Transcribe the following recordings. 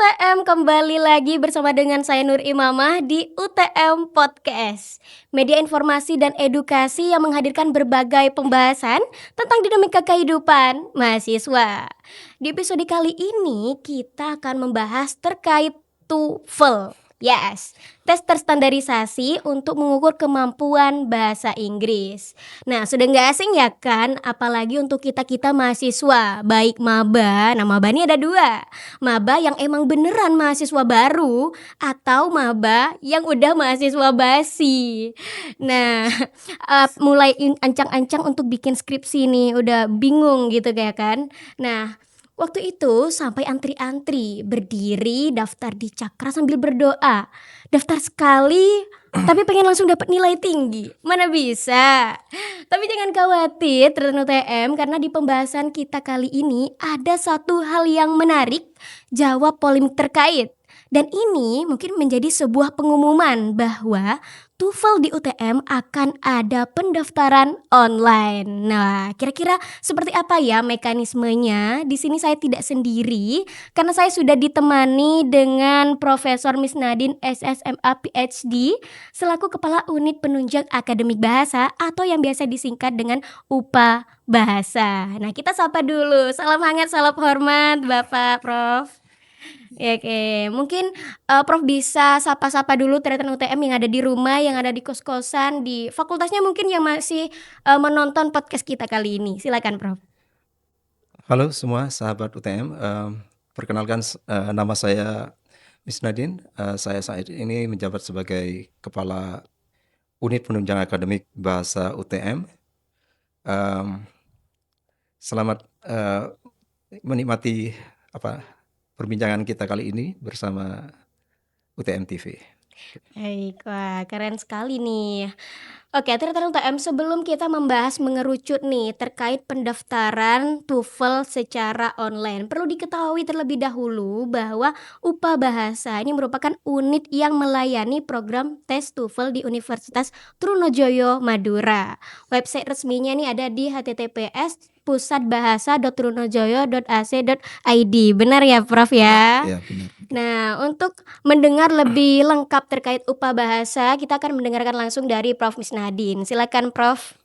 UTM kembali lagi bersama dengan saya Nur Imamah di UTM Podcast, media informasi dan edukasi yang menghadirkan berbagai pembahasan tentang dinamika kehidupan mahasiswa. Di episode kali ini kita akan membahas terkait TOEFL. Yes, tes terstandarisasi untuk mengukur kemampuan bahasa Inggris. Nah, sudah nggak asing ya kan? Apalagi untuk kita-kita mahasiswa, baik maba. Nah, maba ini ada dua. Maba yang emang beneran mahasiswa baru atau maba yang udah mahasiswa basi. Nah, mulai ancang-ancang untuk bikin skripsi nih, udah bingung gitu kayak kan. Nah, waktu itu sampai antri-antri, berdiri, daftar di cakra sambil berdoa. Daftar sekali, tapi pengen langsung dapat nilai tinggi. Mana bisa. Tapi jangan khawatir teman UTM, karena di pembahasan kita kali ini ada satu hal yang menarik, jawab polemik terkait. Dan ini mungkin menjadi sebuah pengumuman bahwa TOEFL di UTM akan ada pendaftaran online. Nah, kira-kira seperti apa ya mekanismenya? Di sini saya tidak sendiri karena saya sudah ditemani dengan Profesor Miss Nadine SSMA PhD selaku Kepala Unit Penunjang Akademik Bahasa atau yang biasa disingkat dengan UPA Bahasa. Nah, kita sapa dulu. Salam hangat, salam hormat Bapak Prof. Ya, oke, mungkin Prof bisa sapa-sapa dulu teman-teman UTM yang ada di rumah, yang ada di kos-kosan, di fakultasnya mungkin yang masih menonton podcast kita kali ini. Silakan Prof. Halo semua sahabat UTM, perkenalkan nama saya Miss Nadine. Saya saat ini menjabat sebagai Kepala Unit Penunjang Akademik Bahasa UTM. Selamat menikmati perbincangan kita kali ini bersama UTM TV. Baik, wah keren sekali nih. Oke, teman-teman UTM, sebelum kita membahas mengerucut nih terkait pendaftaran TOEFL secara online, perlu diketahui terlebih dahulu bahwa UPA Bahasa ini merupakan unit yang melayani program tes TOEFL di Universitas Trunojoyo Madura. Website resminya nih ada di https://pusatbahasa.trunojoyo.ac.id. Benar ya Prof ya? Ya, benar. Nah, untuk mendengar lebih lengkap terkait UPA Bahasa, kita akan mendengarkan langsung dari Prof. Miss Nadine. Silakan Prof.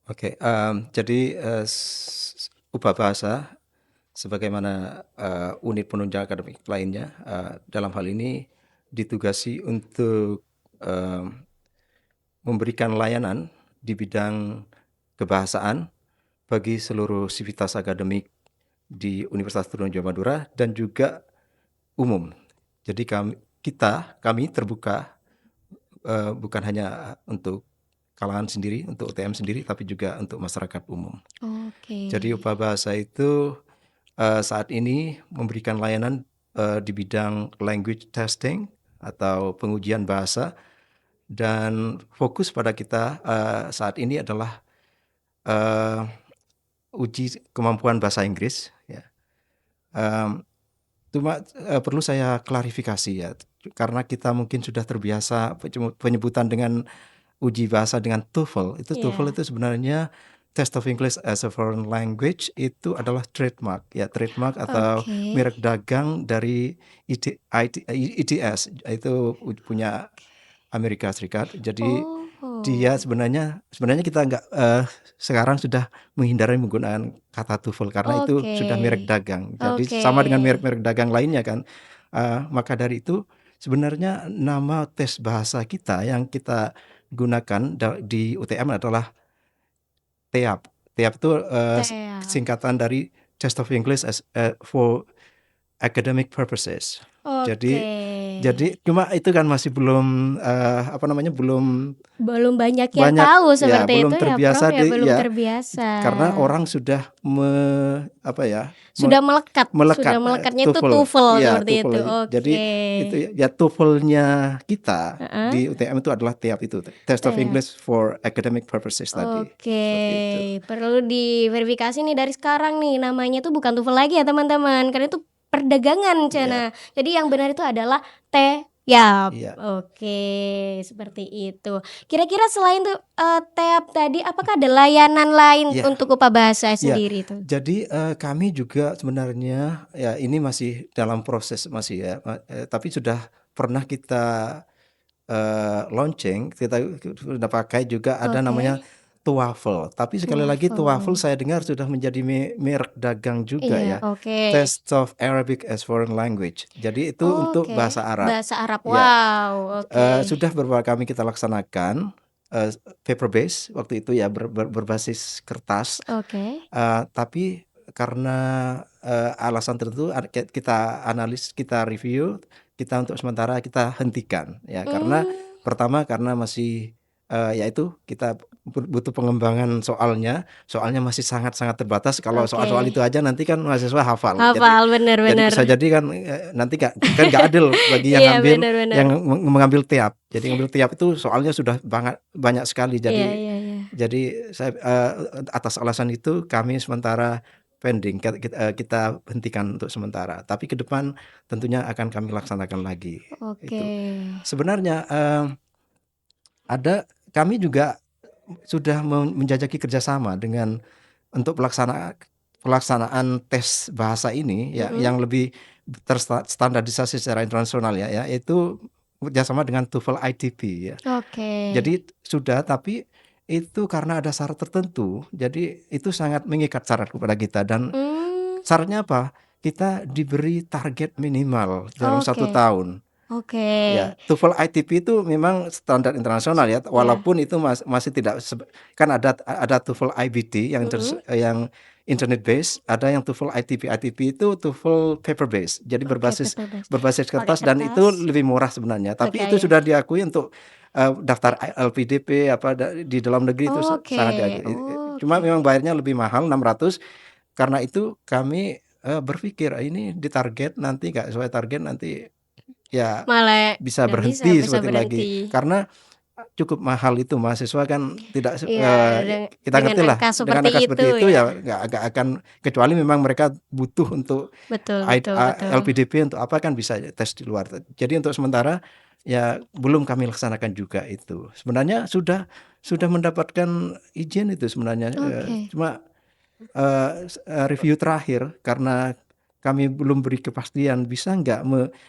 Oke, jadi UPA Bahasa sebagaimana unit penunjang akademik lainnya dalam hal ini ditugasi untuk memberikan layanan di bidang kebahasaan bagi seluruh sivitas akademik di Universitas Trunojoyo Madura dan juga umum. Jadi kami terbuka bukan hanya untuk kalangan sendiri, untuk UTM sendiri, tapi juga untuk masyarakat umum. Oke. Jadi UPA Bahasa itu saat ini memberikan layanan di bidang language testing atau pengujian bahasa, dan fokus pada kita saat ini adalah uji kemampuan bahasa Inggris. Ya. Cuma perlu saya klarifikasi ya, karena kita mungkin sudah terbiasa penyebutan dengan uji bahasa dengan TOEFL. TOEFL itu sebenarnya Test of English as a Foreign Language, itu adalah trademark atau merek dagang dari ETS, itu punya Amerika Serikat. Jadi dia sebenarnya kita nggak sekarang sudah menghindari menggunakan kata TOEFL karena itu sudah merek dagang. Jadi sama dengan merek-merek dagang lainnya kan. Maka dari itu sebenarnya nama tes bahasa kita yang kita gunakan di UTM adalah TEAP. TEAP itu singkatan dari Test of English as for Academic Purposes. Jadi cuma itu kan masih belum belum banyak yang tahu seperti belum itu terbiasa ya Prof, belum terbiasa. Karena orang sudah sudah melekatnya itu TOEFL seperti itu. Jadi itu ya TOEFL-nya kita di UTM itu adalah TEAP, itu Test of English for Academic Purposes tadi. Perlu diverifikasi nih dari sekarang nih, namanya tuh bukan TOEFL lagi ya teman-teman, karena itu perdagangan Cina. Jadi yang benar itu adalah Yap, Iya. oke, seperti itu. Kira-kira selain tuh, TEAP tadi, apakah ada layanan lain Iya untuk upah bahasa iya. sendiri tuh? Jadi, kami juga sebenarnya ya ini masih dalam proses masih ya, tapi sudah pernah kita launching, kita sudah pakai juga ada namanya Oke, TOEFL. Tapi sekali lagi TOEFL TOEFL. saya dengar sudah menjadi merek dagang juga Iya, ya. oke. Test of Arabic as Foreign Language. Jadi itu untuk Oke, bahasa Arab. bahasa Arab. Ya, Wow, oke. sudah beberapa kami kita laksanakan, paper base waktu itu ya berbasis kertas, Oke. tapi karena, alasan tertentu kita analis, kita review, kita untuk sementara kita hentikan ya. Karena Mmm, pertama karena masih, ya itu kita butuh pengembangan soalnya masih sangat-sangat terbatas. Kalau oke. soal-soal itu aja nanti kan mahasiswa hafal. Jadi Hafal, bener jadi bener. bisa jadi kan, nanti nggak adil bagi yang Iya, ngambil bener bener. yang mengambil tiap. Jadi ngambil tiap itu soalnya sudah banyak sekali. Iya Jadi iya iya. jadi saya, atas alasan itu kami sementara pending, kita hentikan untuk sementara. Tapi ke depan tentunya akan kami laksanakan lagi, Oke. itu. Sebenarnya, kami juga sudah menjajaki kerjasama dengan untuk pelaksanaan tes bahasa ini ya, Mhm. yang lebih standarisasi secara internasional ya, yaitu kerjasama dengan TOEFL ITP ya. Oke. Jadi sudah, tapi itu karena ada syarat tertentu, jadi itu sangat mengikat syarat kepada kita dan Mmm, syaratnya apa? Kita diberi target minimal dalam oke. 1 tahun. Oke. Ya, TOEFL ITP itu memang standar internasional ya, Ya. walaupun itu masih tidak kan ada TOEFL IBT Mhm. yang internet base, ada yang TOEFL ITP. ITP itu TOEFL paper base, jadi Oke, berbasis paper base. berbasis Pakai kertas dan itu kertas. lebih murah sebenarnya. Oke, Tapi itu ya. sudah diakui untuk, daftar LPDP di dalam negeri itu Oke. sangat diakui. Cuma Oke. memang bayarnya lebih mahal 600. Karena itu kami, berpikir, ini ditarget nanti nggak sesuai target nanti ya Malah bisa nggak bisa berhenti bisa seperti lagi, berhenti. karena cukup mahal itu mahasiswa kan tidak Iya, kita dengan ngertilah angka dengan seperti angka itu seperti itu ya. ya nggak akan kecuali memang mereka butuh untuk Betul betul betul. LPDP untuk apa kan bisa tes di luar. Jadi untuk sementara ya belum kami laksanakan juga itu. Sebenarnya sudah mendapatkan izin itu sebenarnya, Oke. cuma, review terakhir karena kami belum beri kepastian bisa nggak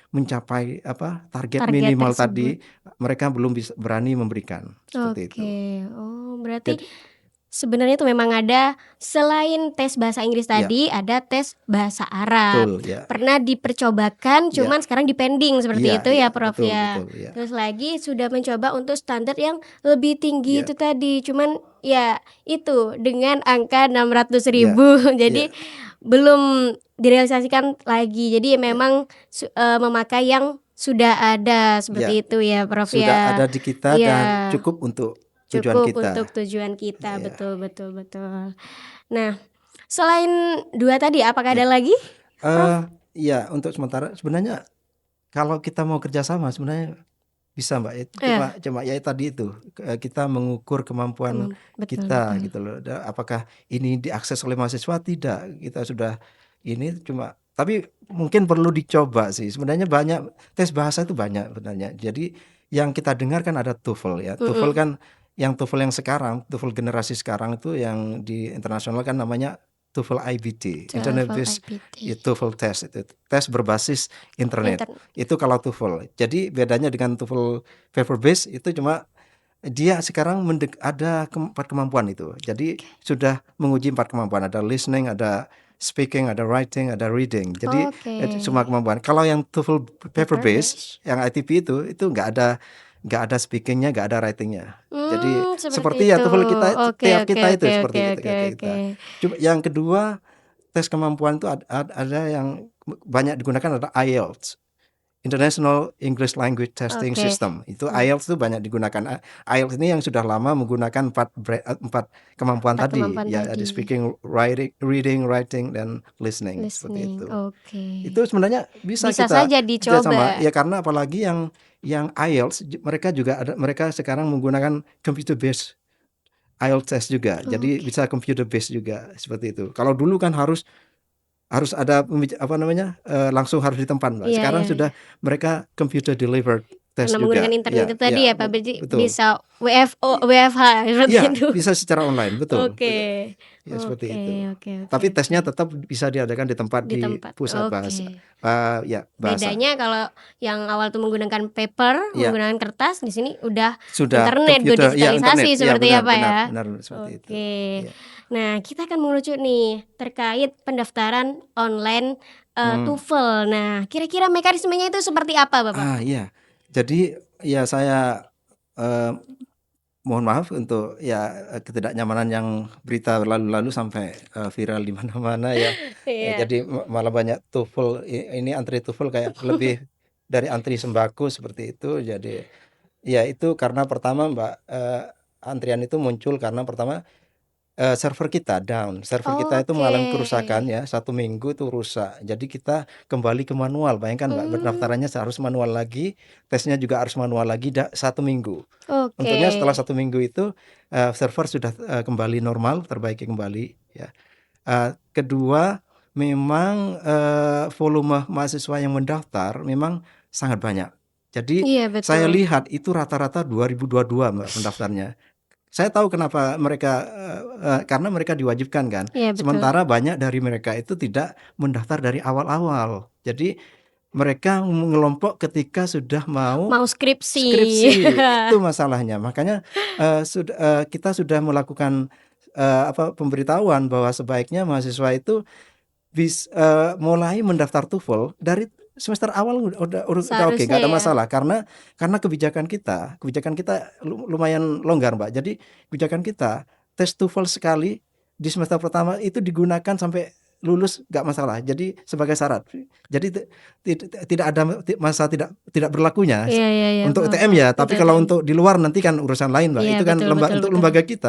mencapai apa, target Target minimal tersebut. tadi, mereka belum berani memberikan, seperti itu. Oke. Oh, berarti Jadi sebenarnya itu memang ada selain tes bahasa Inggris ya, tadi, ada tes bahasa Arab. betul, ya Pernah dipercobakan, ya cuman sekarang di-pending iya seperti itu iya, ya, Prof, betul ya. betul, ya Terus lagi sudah mencoba untuk standar yang lebih tinggi iya itu tadi, cuman ya itu dengan angka 600 iya ribu iya jadi belum direalisasikan lagi. Jadi iya memang memakai yang sudah ada iya, seperti itu ya, Prof, sudah ya. ada di kita dan Iya. cukup untuk tujuan Cukup untuk kita. tujuan kita, Iya betul betul betul. Nah, selain 2 tadi apakah iya, ada lagi, Prof? iya untuk sementara sebenarnya kalau kita mau kerjasama sebenarnya bisa Mbak, cuma Iya, cuma ya tadi itu, kita mengukur kemampuan betul kita betul. gitu loh, apakah ini diakses oleh mahasiswa, tidak. Kita sudah ini cuma tapi mungkin perlu dicoba sih, sebenarnya banyak tes bahasa itu banyak sebenarnya. Jadi yang kita dengar kan ada TOEFL ya, TOEFL Mhm, kan yang TOEFL yang sekarang, TOEFL generasi sekarang itu yang di internasional kan namanya TOEFL IBT, Internet TOEFL Based IPT, TOEFL Test itu, tes berbasis internet. intern Itu kalau TOEFL. Jadi bedanya dengan TOEFL paper base itu cuma dia sekarang ada 4 kemampuan itu. Jadi oke. sudah menguji 4 kemampuan, ada listening, ada speaking, ada writing, ada reading. Jadi Oke, semua kemampuan. Kalau yang TOEFL paper paper base, base. yang ITP itu nggak ada speakingnya, nggak ada writingnya. Jadi Seperti seperti ya itu. TOEFL kita, Oke tiap oke kita itu oke oke seperti itu oke kayak oke. kita. Cuma yang kedua tes kemampuan itu ada yang banyak digunakan ada IELTS. International English Language Testing Oke, System. Itu mmm, IELTS itu banyak digunakan. IELTS ini yang sudah lama menggunakan 4 kemampuan 4 tadi, kemampuan ya ada tadi. speaking, reading, writing, dan listening, seperti Listening, itu. oke. Itu sebenarnya bisa Bisa kita saja kerjasama, dicoba. ya karena apalagi yang IELTS mereka juga mereka sekarang menggunakan computer based IELTS test juga. Jadi Oke. bisa computer based juga seperti itu. Kalau dulu kan harus harus ada langsung harus di tempat, Mbak. Iya Sekarang iya iya. sudah mereka computer delivered test Karena menggunakan juga. internet Ya itu tadi ya, ya Pak, berarti betul. bisa WFH seperti Iya, itu. bisa secara online, betul. Oke. Ya seperti Oke itu. oke oke Tapi oke. tesnya tetap bisa diadakan di tempat Di di tempat, pusat bahasa, oke. bahasa. Bedanya kalau yang awal tuh menggunakan paper, Ya, menggunakan kertas, di sini udah sudah internet, go komputer, ya internet, digitalisasi ya seperti ya benar Pak benar ya? benar seperti itu. Oke. Ya. Nah, kita akan merujuk nih terkait pendaftaran online TOEFL. Nah, kira-kira mekanismenya itu seperti apa Bapak? Iya. Jadi ya saya eh, mohon maaf untuk ketidaknyamanan yang berita lalu-lalu sampai viral di mana-mana ya. Iya. Jadi malah banyak TOEFL, ini antri TOEFL kayak lebih dari antri sembako seperti itu. Jadi ya itu karena pertama Mbak, antrian itu muncul karena pertama server kita down, server kita itu Oke. mengalami kerusakan ya, 1 minggu itu rusak. Jadi kita kembali ke manual, bayangkan Mbak, Mmm, pendaftarannya harus manual lagi, tesnya juga harus manual lagi 1 minggu. oke. Untungnya setelah 1 minggu itu server sudah kembali normal, perbaiki kembali ya. Kedua, memang volume mahasiswa yang mendaftar memang sangat banyak. Jadi Iya saya betul. lihat itu rata-rata 2022 Mbak pendaftarnya. Saya tahu kenapa mereka, karena mereka diwajibkan kan. Iya betul. Sementara banyak dari mereka itu tidak mendaftar dari awal-awal. Jadi mereka mengelompok ketika sudah mau Mau skripsi. skripsi, itu masalahnya. Makanya kita sudah melakukan pemberitahuan bahwa sebaiknya mahasiswa itu mulai mendaftar TOEFL dari semester awal udah oke, Seharusnya nggak ada ya. masalah karena kebijakan kita lumayan longgar, Mbak. Jadi kebijakan kita tes TOEFL sekali di semester pertama itu digunakan sampai lulus nggak masalah. Jadi sebagai syarat. Jadi tidak ada masa tidak berlakunya Iya iya iya, untuk paham UTM paham. ya, tapi Untuk kalau UTM. untuk di luar nanti kan urusan lain, Mbak. Iya Itu kan betul betul untuk betul. lembaga kita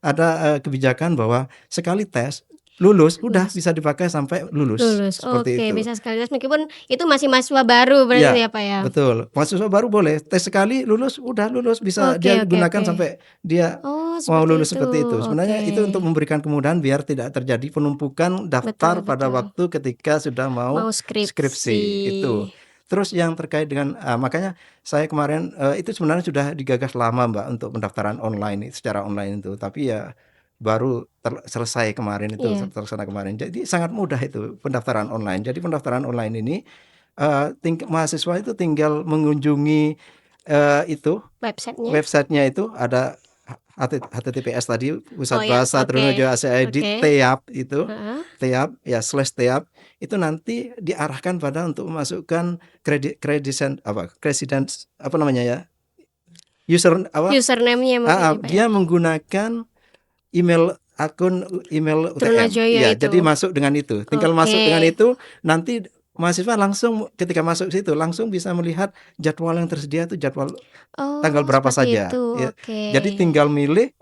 ada kebijakan bahwa sekali tes lulus, udah Lulus. bisa dipakai sampai lulus, Lulus, seperti oke, itu. bisa sekaligus meskipun itu masih mahasiswa baru berarti Iya, ya, Pak, ya? betul. Mahasiswa baru boleh tes sekali lulus, udah lulus, bisa Oke dia oke gunakan oke. sampai dia Oh, mau seperti lulus itu, seperti itu. oke. Sebenarnya itu untuk memberikan kemudahan biar tidak terjadi penumpukan Betul daftar pada betul. waktu ketika sudah mau Mau skripsi. skripsi, itu. Terus yang terkait dengan makanya saya kemarin itu sebenarnya sudah digagas lama, Mbak, untuk pendaftaran online secara online itu, tapi ya baru selesai kemarin itu, Iya, terlaksana kemarin. Jadi sangat mudah itu pendaftaran online. Jadi pendaftaran online ini mahasiswa itu tinggal mengunjungi itu websitenya? websitenya itu ada HTTPS tadi, Oh Pusat ya, Bahasa oke. Trunojoyo ASID Oke. TEAP itu, Heeh. TEAP ya /TEAP itu nanti diarahkan pada untuk memasukkan credence apa namanya ya, user apa, Username-nya mungkin ya, Pak, ya? dia menggunakan akun email UTM. Trunojoyo Ya, itu? jadi masuk dengan itu. Tinggal Oke. masuk dengan itu, nanti mahasiswa langsung ketika masuk situ langsung bisa melihat jadwal yang tersedia itu jadwal tanggal Oh, berapa seperti saja. itu, Ya. oke. Jadi tinggal milih,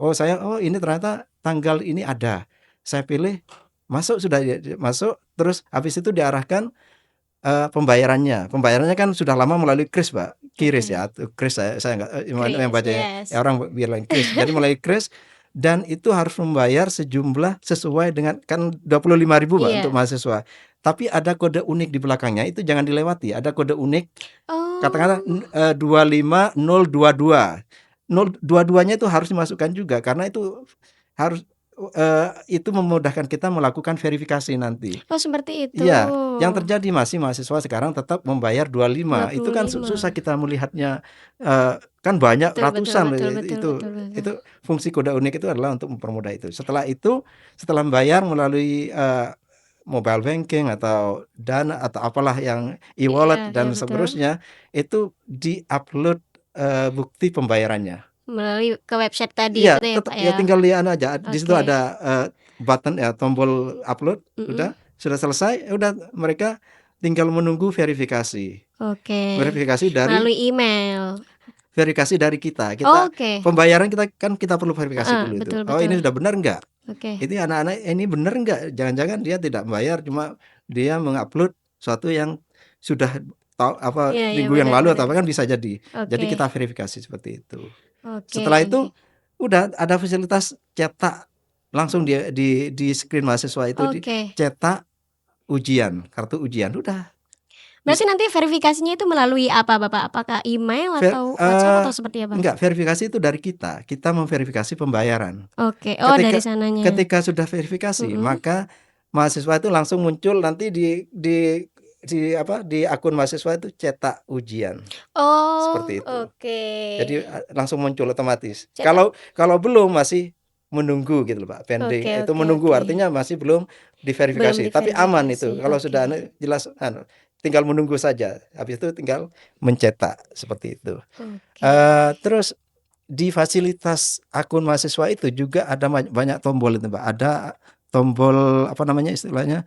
ini ternyata tanggal ini ada. Saya pilih, masuk sudah masuk, terus habis itu diarahkan pembayarannya. Pembayarannya kan sudah lama melalui KRIS, Pak. Oke. KRIS ya, KRIS saya nggak yang Kris, bacanya. yes. Ya orang bilang KRIS. Jadi melalui KRIS dan itu harus membayar sejumlah sesuai dengan kan 25.000, Pak, untuk Iya. mahasiswa. Tapi ada kode unik di belakangnya, itu jangan dilewati. Ada kode unik, katakanlah Oh. 25022. 022-nya itu harus dimasukkan juga karena itu harus itu memudahkan kita melakukan verifikasi nanti. Oh, seperti itu. Iya, yang terjadi mahasiswa sekarang tetap membayar 25. Itu kan susah 25. kita melihatnya, kan banyak Betul betul ratusan betul betul itu betul betul. itu fungsi kode unik itu adalah untuk mempermudah itu. Setelah membayar melalui mobile banking atau Dana atau apalah yang e-wallet Iya iya dan betul. seterusnya, itu di-upload bukti pembayarannya. Melalui ke website tadi Iya, itu ya, tetap Pak, ya ya? tinggal aja. Di situ Oke. ada button ya, tombol upload, Mhm. udah sudah selesai, udah mereka tinggal menunggu verifikasi. Oke. Verifikasi dari Melalui email. kita. Oke. Pembayaran kita perlu verifikasi Heeh, dulu itu. betul Oh, ini betul. sudah benar enggak? Oke. Ini anak-anak ini benar enggak? Jangan-jangan dia tidak membayar, cuma dia mengupload suatu yang sudah tahu apa Iya iya, minggu yang benar lalu atau benar. apa, kan bisa jadi. Jadi Oke. kita verifikasi seperti itu. Oke. Setelah itu udah ada fasilitas cetak langsung di screen mahasiswa itu Oke. dicetak ujian, kartu ujian, udah. Berarti nanti verifikasinya itu melalui apa Bapak? Apakah email atau WhatsApp atau seperti apa? Enggak, verifikasi itu dari kita memverifikasi pembayaran. Oke, dari sananya. Ketika sudah verifikasi, maka mahasiswa itu langsung muncul nanti di akun mahasiswa itu cetak ujian. Seperti itu. Oke. Jadi langsung muncul otomatis. Kalau belum masih menunggu gitu loh Pak, pending. Itu menunggu artinya masih belum diverifikasi. Tapi aman itu. Kalau sudah jelas tinggal menunggu saja. Habis itu tinggal mencetak seperti itu. Terus di fasilitas akun mahasiswa itu juga ada banyak tombol itu Pak. Ada tombol apa namanya istilahnya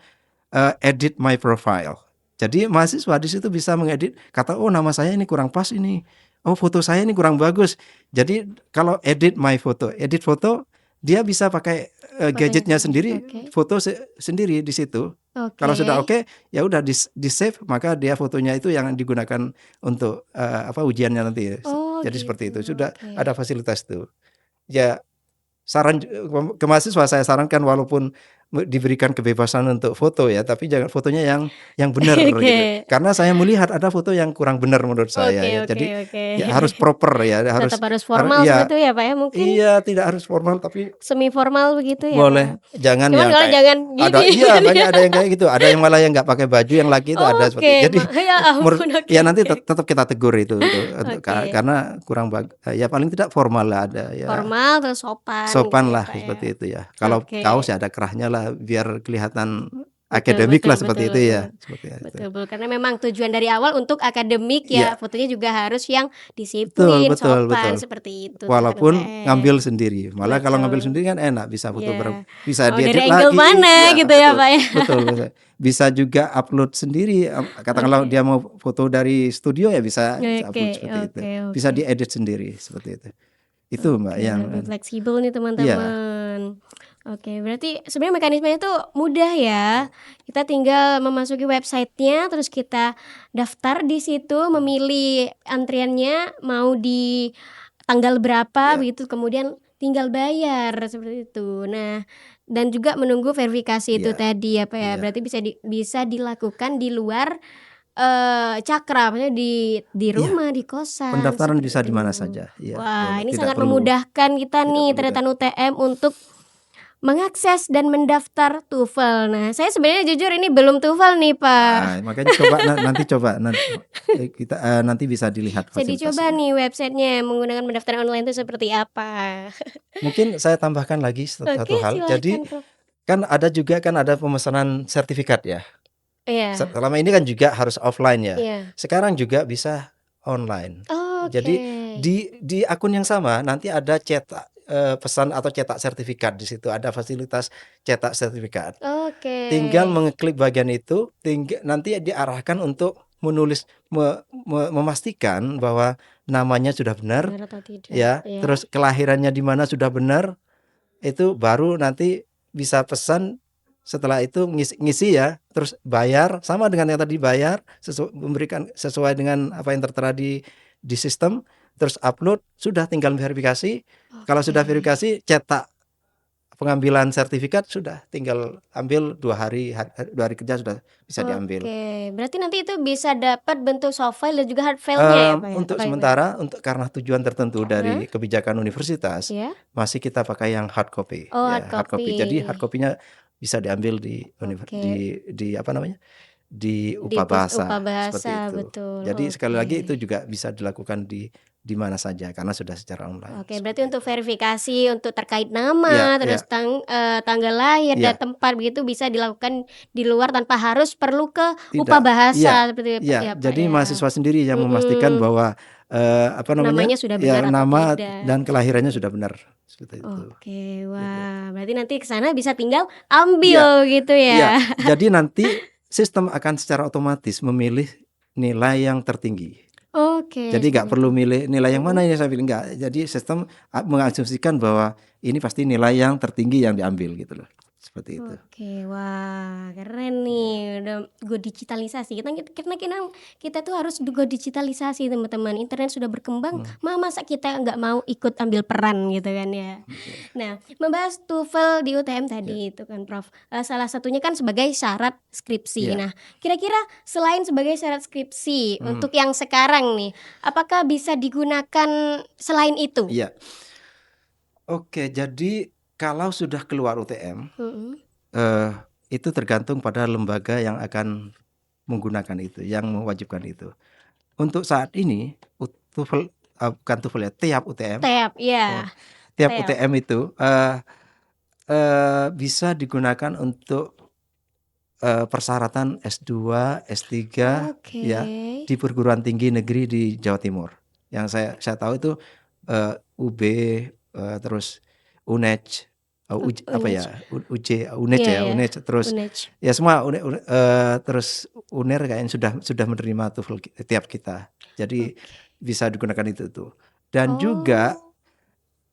edit my profile. Jadi mahasiswa di situ bisa mengedit, kata oh nama saya ini kurang pas ini. Oh foto saya ini kurang bagus. Jadi kalau edit foto dia bisa pakai gadgetnya sendiri, foto sendiri di situ. Kalau sudah oke, ya udah di save, maka dia fotonya itu yang digunakan untuk ujiannya nanti. Jadi seperti itu. Sudah ada fasilitas itu. Ya saran ke mahasiswa saya sarankan walaupun diberikan kebebasan untuk foto ya, tapi jangan fotonya yang benar gitu. Karena saya melihat ada foto yang kurang benar menurut saya ya. Jadi ya harus proper ya, tetap harus formal seperti itu ya Pak ya mungkin. Iya, tidak harus formal tapi semi formal begitu ya. Boleh, Pak? jangan Cuman yang kalau jangan gitu. Banyak ada yang kayak gitu. Ada yang malah yang nggak pakai baju, yang laki itu ada seperti itu. Jadi ya nanti tetap kita tegur itu karena kurang ya paling tidak formal lah ada ya. Formal terus sopan. Sopan gitu, lah ya. Seperti itu ya. Kalau kaos ya ada kerahnya lah biar kelihatan akademik lah seperti itu ya. Betul, karena memang tujuan dari awal untuk akademik ya, fotonya juga harus yang disiplin, sopan seperti itu. Walaupun ngambil sendiri, malah kalau ngambil sendiri kan enak bisa foto bisa diedit dari lagi. Angle mana gitu ya Pak ya. Betul. Bisa juga upload sendiri. Katakanlah dia mau foto dari studio ya bisa upload seperti itu. Bisa diedit sendiri seperti itu. Itu Mbak yang lebih fleksibel nih teman-teman. Oke, berarti sebenarnya mekanismenya itu mudah ya. Kita tinggal memasuki websitenya, terus kita daftar di situ, memilih antriannya mau di tanggal berapa begitu, kemudian tinggal bayar seperti itu. Nah, dan juga menunggu verifikasi itu tadi ya Pak ya. Berarti bisa dilakukan di luar cakra, maksudnya di rumah, di kosan. Pendaftaran bisa di mana saja. Wah, ini sangat memudahkan kita nih Tretan UTM untuk mengakses dan mendaftar TOEFL. Nah, saya sebenarnya jujur ini belum TOEFL nih Pak. Makanya nanti kita nanti bisa dilihat fasilitasnya. Saya dicoba nih websitenya menggunakan pendaftaran online itu seperti apa. Mungkin saya tambahkan lagi satu hal. Silakan, jadi kan ada pemesanan sertifikat ya. Selama ini kan juga harus offline ya. Sekarang juga bisa online. Jadi di akun yang sama nanti ada cetak pesan atau cetak sertifikat di situ, ada fasilitas cetak sertifikat. Tinggal mengeklik bagian itu, nanti diarahkan untuk menulis memastikan bahwa namanya sudah benar ya, terus kelahirannya di mana sudah benar, itu baru nanti bisa pesan. Setelah itu ngisi ya, terus bayar sama dengan yang tadi bayar, memberikan sesuai dengan apa yang tertera di sistem, terus upload, sudah tinggal verifikasi. Kalau sudah verifikasi, cetak pengambilan sertifikat, sudah tinggal ambil 2 hari kerja sudah bisa diambil. Berarti nanti itu bisa dapat bentuk soft file dan juga hard file-nya ya Pak? Untuk sementara, karena tujuan tertentu dari kebijakan universitas, masih kita pakai yang hard copy. Hard copy. Jadi hard copy-nya bisa diambil di UPA Bahasa seperti itu. Betul. Jadi sekali lagi itu juga bisa dilakukan di mana saja karena sudah secara online. Berarti untuk verifikasi untuk terkait nama, terus tanggal lahir dan tempat begitu bisa dilakukan di luar tanpa harus perlu ke UPA Bahasa seperti itu ya Pak. Jadi mahasiswa sendiri yang memastikan bahwa namanya sudah benar atau nama tidak. Dan kelahirannya sudah benar seperti itu. Wah, berarti nanti ke sana bisa tinggal ambil gitu ya. Jadi nanti sistem akan secara otomatis memilih nilai yang tertinggi. Jadi nggak perlu milih nilai yang mana ini saya pilih, nggak. Jadi sistem mengasumsikan bahwa ini pasti nilai yang tertinggi yang diambil gitu loh. seperti itu. Oke, wah keren nih, udah go digitalisasi. Kita tuh harus go digitalisasi teman-teman. Internet sudah berkembang, masa kita nggak mau ikut ambil peran gitu kan ya. Oke. Nah, membahas TOEFL di UTM Ya, tadi itu kan Prof. Salah satunya kan sebagai syarat skripsi. ya. Nah, kira-kira selain sebagai syarat skripsi Hmm, untuk yang sekarang nih, apakah bisa digunakan selain itu? Iya. Oke, jadi kalau sudah keluar UTM, Mm-mm. eh, itu tergantung pada lembaga yang akan menggunakan itu, yang mewajibkan itu. Untuk saat ini, TOEFL, bukan TOEFL ya, tiap UTM, Tab, oh, ya, tiap tab. UTM itu bisa digunakan untuk persyaratan S2, S3 Oke. ya di perguruan tinggi negeri di Jawa Timur. Yang saya tahu itu UB, terus UNEJ, apa Unej. ya, UNEJ Iya ya, ya, UNEJ, terus Unej. ya semua terus UNER kayaknya sudah menerima TOEFL tiap kita. Jadi Oke. bisa digunakan itu tuh. Dan juga Oh,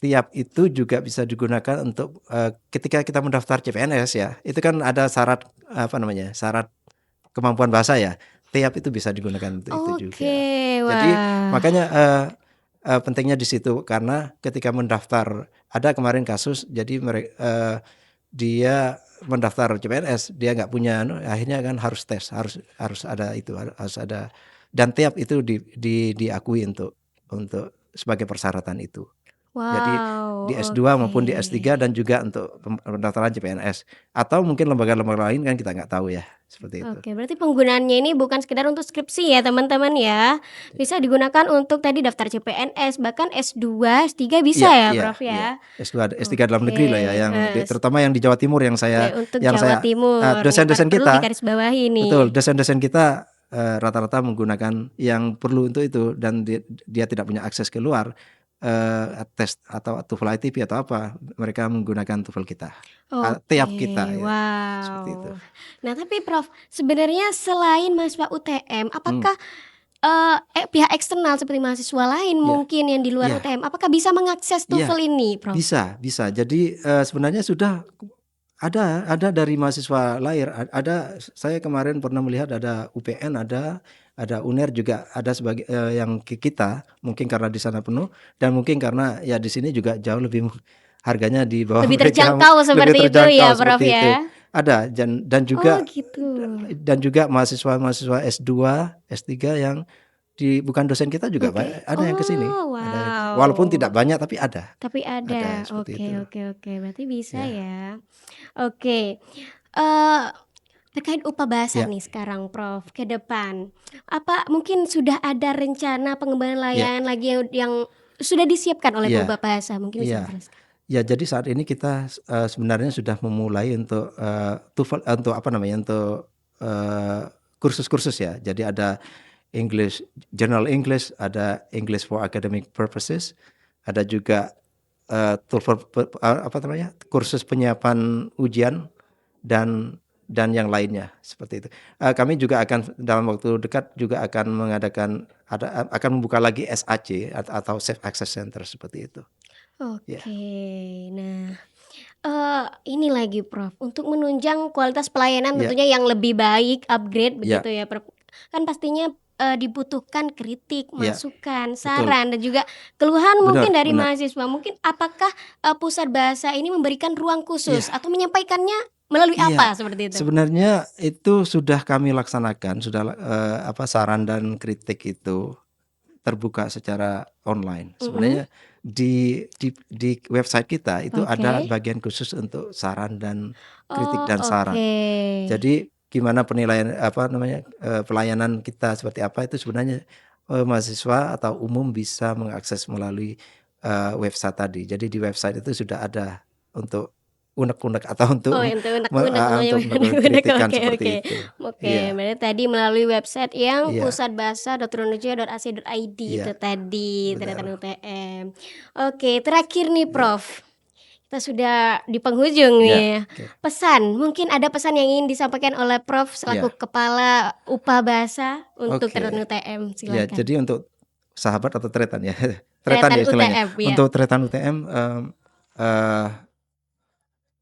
tiap itu juga bisa digunakan untuk ketika kita mendaftar CPNS ya, itu kan ada syarat apa namanya, syarat kemampuan bahasa ya. Tiap itu bisa digunakan untuk itu oke. juga. Jadi Wah. makanya pentingnya di situ karena ketika mendaftar ada kemarin kasus jadi dia mendaftar CPNS dia nggak punya akhirnya kan harus tes harus ada itu harus ada dan tiap itu diakui untuk sebagai persyaratan itu. Jadi Wow, di S2 oke. maupun di S3 dan juga untuk pendaftaran CPNS atau mungkin lembaga-lembaga lain kan kita nggak tahu ya seperti itu. Oke, berarti penggunaannya ini bukan sekedar untuk skripsi ya teman-teman ya. Bisa digunakan untuk tadi daftar CPNS, bahkan S2, S3 bisa Iya, ya iya, Prof iya. ya? S2, S3 dalam Oke, negeri lah ya yang terutama yang di Jawa Timur yang saya untuk yang Jawa saya Timur nih dosen-dosen perlu kita digarisbawahi betul nih. dosen-dosen kita rata-rata menggunakan yang perlu untuk itu dan dia tidak punya akses keluar tes atau TOEFL ITP atau apa mereka menggunakan TOEFL kita. Tiap kita Oke, ya seperti itu. wow. Nah, tapi Prof, sebenarnya selain mahasiswa UTM, Hmm, apakah pihak eksternal seperti mahasiswa lain ya, mungkin yang di luar ya, UTM, apakah bisa mengakses ya. TOEFL ini, Prof? Bisa. Jadi sebenarnya sudah ada dari mahasiswa lain. Ada saya kemarin pernah melihat ada UPN, ada UNER juga ada sebagai yang kita mungkin karena di sana penuh dan mungkin karena ya di sini juga jauh lebih harganya di bawah Lebih mereka terjangkau lebih seperti itu terjangkau ya, Prof seperti itu. ya? Ada dan Oh, juga gitu. mahasiswa S2, S3 yang bukan dosen kita juga Oke. ada yang ke sini. Oh, Ada yang ke sini. Walaupun tidak wow. banyak tapi ada. Tapi Ada ada. seperti itu. Oke. Berarti bisa Ya. ya. Oke. Eh terkait upah bahasa Ya. nih sekarang, Prof, ke depan. Apa mungkin sudah ada rencana pengembangan Ya. layanan lagi yang sudah disiapkan oleh Iya, pengubah bahasa? Mungkin bisa iya. dijelaskan. Ya, jadi saat ini kita sebenarnya sudah memulai untuk TOEFL untuk apa namanya, untuk kursus-kursus ya. Jadi ada English, General English, ada English for Academic Purposes, ada juga TOEFL apa namanya, kursus penyiapan ujian dan yang lainnya seperti itu. Kami juga akan dalam waktu dekat juga akan mengadakan akan membuka lagi SAC atau Safe Access Center seperti itu. Ya, Oke. Nah, ini lagi Prof, untuk menunjang kualitas pelayanan ya, tentunya yang lebih baik, upgrade ya, begitu ya Prof. Kan pastinya, dibutuhkan kritik, ya, masukan, betul. saran, dan juga keluhan mungkin Benar, dari benar. mahasiswa. Mungkin apakah, pusat bahasa ini memberikan ruang khusus Iya, atau menyampaikannya melalui iya. apa seperti itu? Sebenarnya itu sudah kami laksanakan, sudah apa saran dan kritik itu terbuka secara online. Mhm. Sebenarnya di website kita itu ada Oke. bagian khusus untuk saran dan kritik Oh, dan saran. oke. Jadi gimana penilaian apa namanya pelayanan kita seperti apa itu sebenarnya mahasiswa atau umum bisa mengakses melalui website tadi. Jadi di website itu sudah ada untuk unek-unek atau untuk Oh, untuk unek-unek namanya untuk melakukan unek-unek, kritikan oke. seperti itu. Oke, Iya, berarti tadi melalui website yang iya, pusatbahasa.trunojoyo.ac.id itu iya, tadi, benar. Terdatan UTM. Oke, terakhir nih Iya, Prof, kita sudah di penghujung iya, nih. oke. Pesan, mungkin ada pesan yang ingin disampaikan oleh Prof Iya, selaku Kepala UPA Bahasa untuk oke. Terdatan UTM, Ya, silakan. jadi untuk sahabat atau tretan ya, tretan Terdatan ya istilahnya. UTM ya. Untuk tretan UTM, eee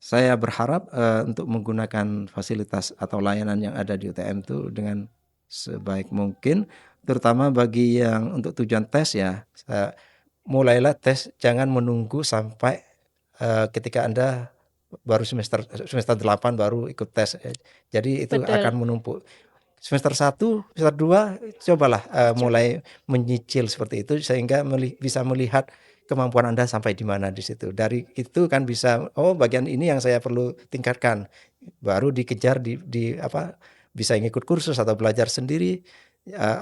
Saya berharap untuk menggunakan fasilitas atau layanan yang ada di UTM itu dengan sebaik mungkin, terutama bagi yang untuk tujuan tes ya. Mulailah tes, jangan menunggu sampai ketika Anda baru semester 8 baru ikut tes. Jadi itu Betul. akan menumpuk. Semester 1, semester 2 cobalah mulai menyicil seperti itu sehingga bisa melihat kemampuan Anda sampai di mana di situ. Dari itu kan bisa, oh bagian ini yang saya perlu tingkatkan. Baru dikejar bisa ngikut kursus atau belajar sendiri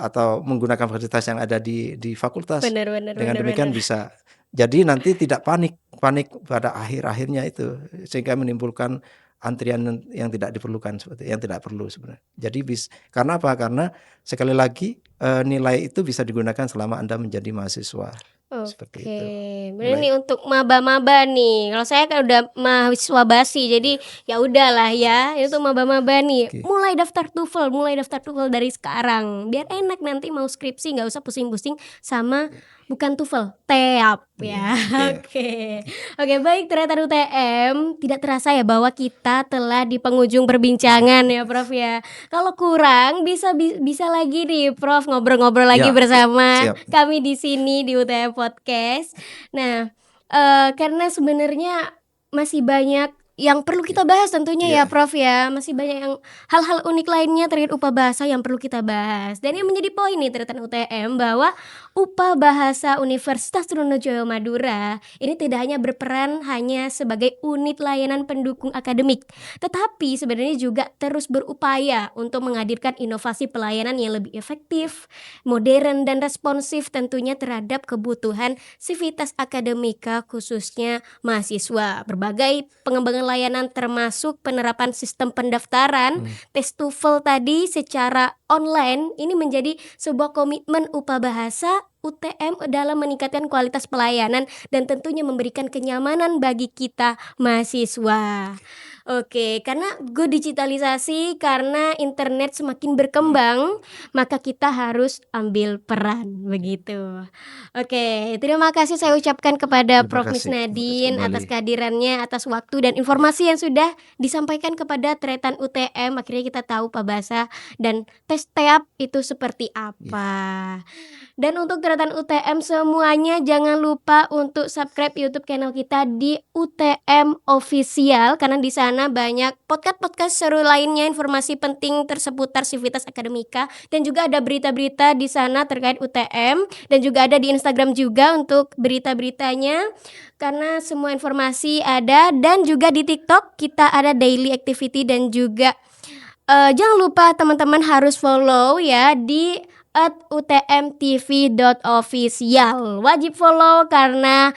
atau menggunakan fasilitas yang ada di fakultas. Benar benar Dengan benar demikian benar. bisa jadi nanti tidak panik pada akhir-akhirnya itu sehingga menimbulkan antrian yang tidak diperlukan yang tidak perlu sebenarnya. Jadi karena apa? Karena sekali lagi nilai itu bisa digunakan selama Anda menjadi mahasiswa. Seperti Oke, itu. bener nih Baik. untuk maba-maba nih. Kalau saya kan udah mahasiswa basi, jadi ya udahlah ya. Itu maba-maba nih. Oke. Mulai daftar TOEFL dari sekarang. Biar enak nanti mau skripsi nggak usah pusing-pusing sama bukan TOEFL, TEAP ya. Iya. Oke. Oke, baik Tretan UTM. Tidak terasa ya bahwa kita telah di penghujung perbincangan ya, Prof ya. Kalau kurang bisa lagi nih Prof ngobrol-ngobrol lagi Ya, bersama siap. kami di sini di UTM Podcast. Nah, karena sebenarnya masih banyak yang perlu kita bahas tentunya ya Iya. Prof ya. Masih banyak yang hal-hal unik lainnya terkait upah bahasa yang perlu kita bahas. Dan yang menjadi poin nih Tretan UTM bahwa upah bahasa Universitas Trunojoyo Madura ini tidak hanya berperan hanya sebagai unit layanan pendukung akademik, tetapi sebenarnya juga terus berupaya untuk menghadirkan inovasi pelayanan yang lebih efektif, modern dan responsif tentunya terhadap kebutuhan sivitas akademika khususnya mahasiswa. Berbagai pengembangan layanan termasuk penerapan sistem pendaftaran tes TOEFL tadi secara online ini menjadi sebuah komitmen upah bahasa UTM dalam meningkatkan kualitas pelayanan dan tentunya memberikan kenyamanan bagi kita mahasiswa. Oke, karena go digitalisasi, karena internet semakin berkembang, maka kita harus ambil peran, begitu. Oke, terima kasih saya ucapkan kepada Terima Prof. kasih. Terima kasih Misnadin kembali. atas kehadirannya, atas waktu dan informasi yang sudah disampaikan kepada Tretan UTM. Akhirnya kita tahu Pak Bahasa dan tes TEAP itu seperti apa. Dan untuk Tretan UTM semuanya jangan lupa untuk subscribe YouTube channel kita di UTM Official karena di sana banyak podcast seru lainnya, informasi penting seputar sivitas akademika dan juga ada berita-berita di sana terkait UTM dan juga ada di Instagram juga untuk berita-beritanya karena semua informasi ada dan juga di TikTok kita ada daily activity dan juga jangan lupa teman-teman harus follow ya di @utmtv.official. Wajib follow karena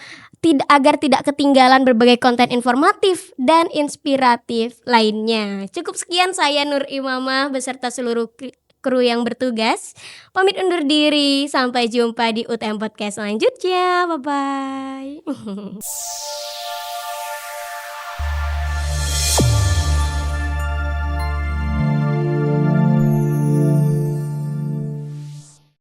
agar tidak ketinggalan berbagai konten informatif dan inspiratif lainnya. Cukup sekian, saya Nur Imamah beserta seluruh kru yang bertugas. Pamit undur diri, sampai jumpa di UTM Podcast selanjutnya. Bye-bye.